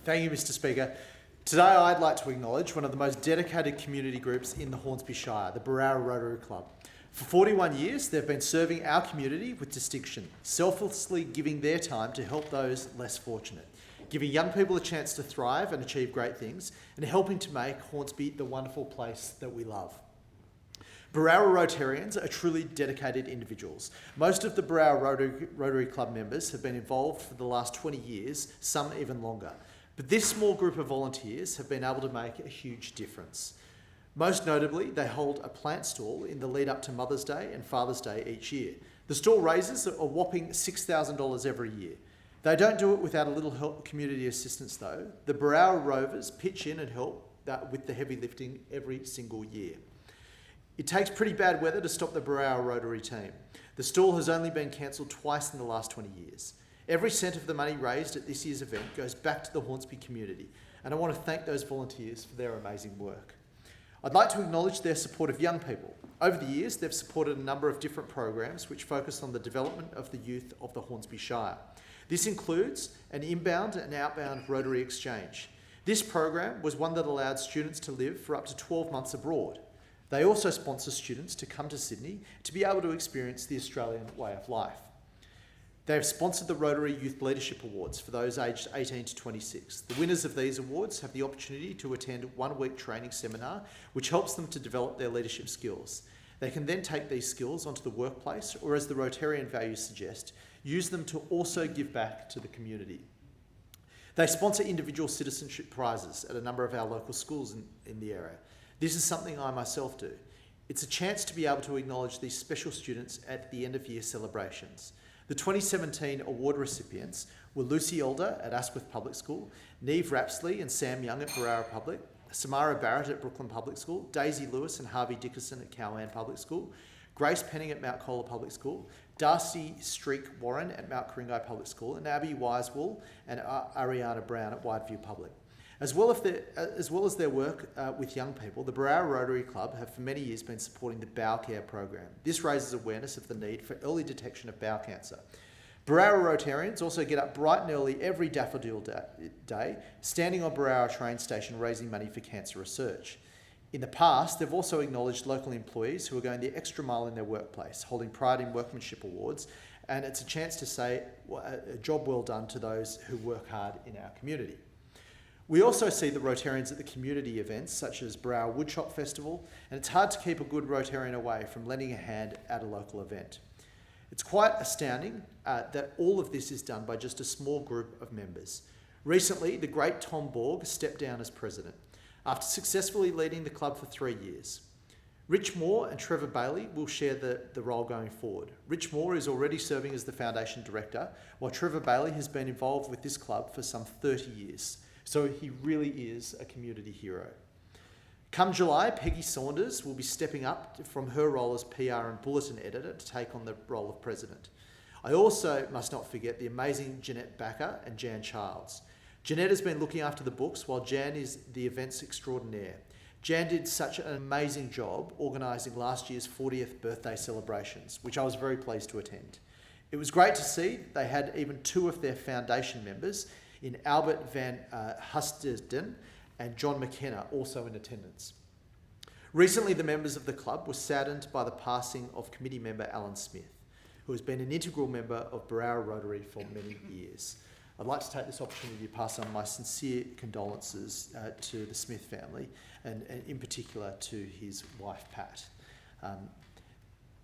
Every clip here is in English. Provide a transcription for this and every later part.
Thank you, Mr. Speaker. Today I'd like to acknowledge one of the most dedicated community groups in the Hornsby Shire, the Berowra Rotary Club. For 41 years, they've been serving our community with distinction, selflessly giving their time to help those less fortunate, giving young people a chance to thrive and achieve great things, and helping to make Hornsby the wonderful place that we love. Berowra Rotarians are truly dedicated individuals. Most of the Berowra Rotary Club members have been involved for the last 20 years, some even longer. But this small group of volunteers have been able to make a huge difference. Most notably, they hold a plant stall in the lead up to Mother's Day and Father's Day each year. The stall raises a whopping $6,000 every year. They don't do it without a little help, community assistance though. The Berowra Rovers pitch in and help with the heavy lifting every single year. It takes pretty bad weather to stop the Berowra Rotary team. The stall has only been cancelled twice in the last 20 years. Every cent of the money raised at this year's event goes back to the Hornsby community, and I want to thank those volunteers for their amazing work. I'd like to acknowledge their support of young people. Over the years, they've supported a number of different programs which focus on the development of the youth of the Hornsby Shire. This includes an inbound and outbound Rotary exchange. This program was one that allowed students to live for up to 12 months abroad. They also sponsor students to come to Sydney to be able to experience the Australian way of life. They have sponsored the Rotary Youth Leadership Awards for those aged 18 to 26. The winners of these awards have the opportunity to attend a one-week training seminar which helps them to develop their leadership skills. They can then take these skills onto the workplace, or as the Rotarian values suggest, use them to also give back to the community. They sponsor individual citizenship prizes at a number of our local schools in the area. This is something I myself do. It's a chance to be able to acknowledge these special students at the end of year celebrations. The 2017 award recipients were Lucy Elder at Asquith Public School, Neve Rapsley and Sam Young at Berowra Public, Samara Barrett at Brooklyn Public School, Daisy Lewis and Harvey Dickerson at Cowan Public School, Grace Penning at Mount Colah Public School, Darcy Streak Warren at Mount Coringo Public School, and Abby Wisewool and Ariana Brown at Wideview Public. As well as their work with young people, the Berowra Rotary Club have for many years been supporting the bowel care program. This raises awareness of the need for early detection of bowel cancer. Berowra Rotarians also get up bright and early every Daffodil Day, standing on Berowra train station raising money for cancer research. In the past, they've also acknowledged local employees who are going the extra mile in their workplace, holding Pride in Workmanship awards, and it's a chance to say a job well done to those who work hard in our community. We also see the Rotarians at the community events such as Berowra Woodshop Festival, and it's hard to keep a good Rotarian away from lending a hand at a local event. It's quite astounding that all of this is done by just a small group of members. Recently, the great Tom Borg stepped down as president after successfully leading the club for 3 years. Rich Moore and Trevor Bailey will share the role going forward. Rich Moore is already serving as the foundation director, while Trevor Bailey has been involved with this club for some 30 years. So he really is a community hero. Come July, Peggy Saunders will be stepping up from her role as PR and bulletin editor to take on the role of president. I also must not forget the amazing Jeanette Backer and Jan Childs. Jeanette has been looking after the books while Jan is the events extraordinaire. Jan did such an amazing job organising last year's 40th birthday celebrations, which I was very pleased to attend. It was great to see they had even 2 of their foundation members in Albert Van Husterden and John McKenna also in attendance. Recently, the members of the club were saddened by the passing of committee member Alan Smith, who has been an integral member of Berowra Rotary for many years. I'd like to take this opportunity to pass on my sincere condolences to the Smith family and in particular to his wife Pat.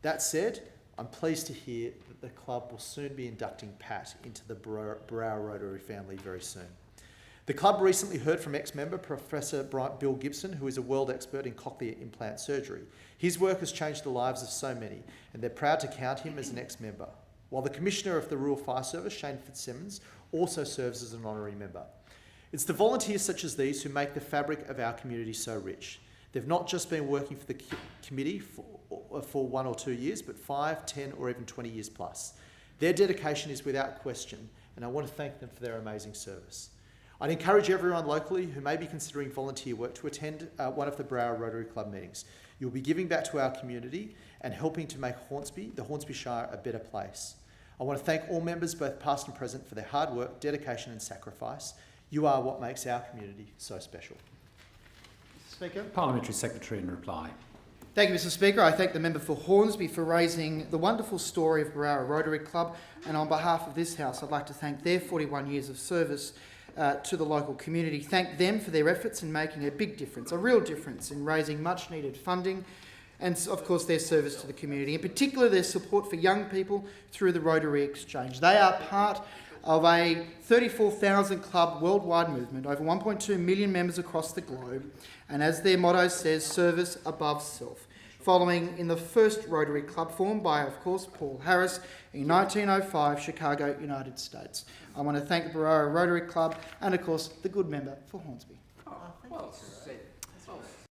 That said, I'm pleased to hear that the club will soon be inducting Pat into the Berowra Rotary family very soon. The club recently heard from ex-member Professor Bill Gibson, who is a world expert in cochlear implant surgery. His work has changed the lives of so many, and they're proud to count him as an ex-member. While the Commissioner of the Rural Fire Service, Shane Fitzsimmons, also serves as an honorary member. It's the volunteers such as these who make the fabric of our community so rich. They've not just been working for the committee for 1 or 2 years, but 5, 10 or even 20 years plus. Their dedication is without question, and I want to thank them for their amazing service. I'd encourage everyone locally who may be considering volunteer work to attend one of the Berowra Rotary Club meetings. You'll be giving back to our community and helping to make Hornsby, the Hornsby Shire, a better place. I want to thank all members, both past and present, for their hard work, dedication and sacrifice. You are what makes our community so special. Mr. Speaker. Parliamentary Secretary in reply. Thank you, Mr. Speaker. I thank the member for Hornsby for raising the wonderful story of Berowra Rotary Club, and on behalf of this House, I'd like to thank their 41 years of service to the local community. Thank them for their efforts in making a big difference, a real difference in raising much needed funding, and of course their service to the community, in particular their support for young people through the Rotary Exchange. They are part of a 34,000 club worldwide movement, over 1.2 million members across the globe, and as their motto says, service above self. Following in the first Rotary Club formed by, of course, Paul Harris in 1905, Chicago, United States. I want to thank the Berowra Rotary Club and, of course, the good member for Hornsby. Well said.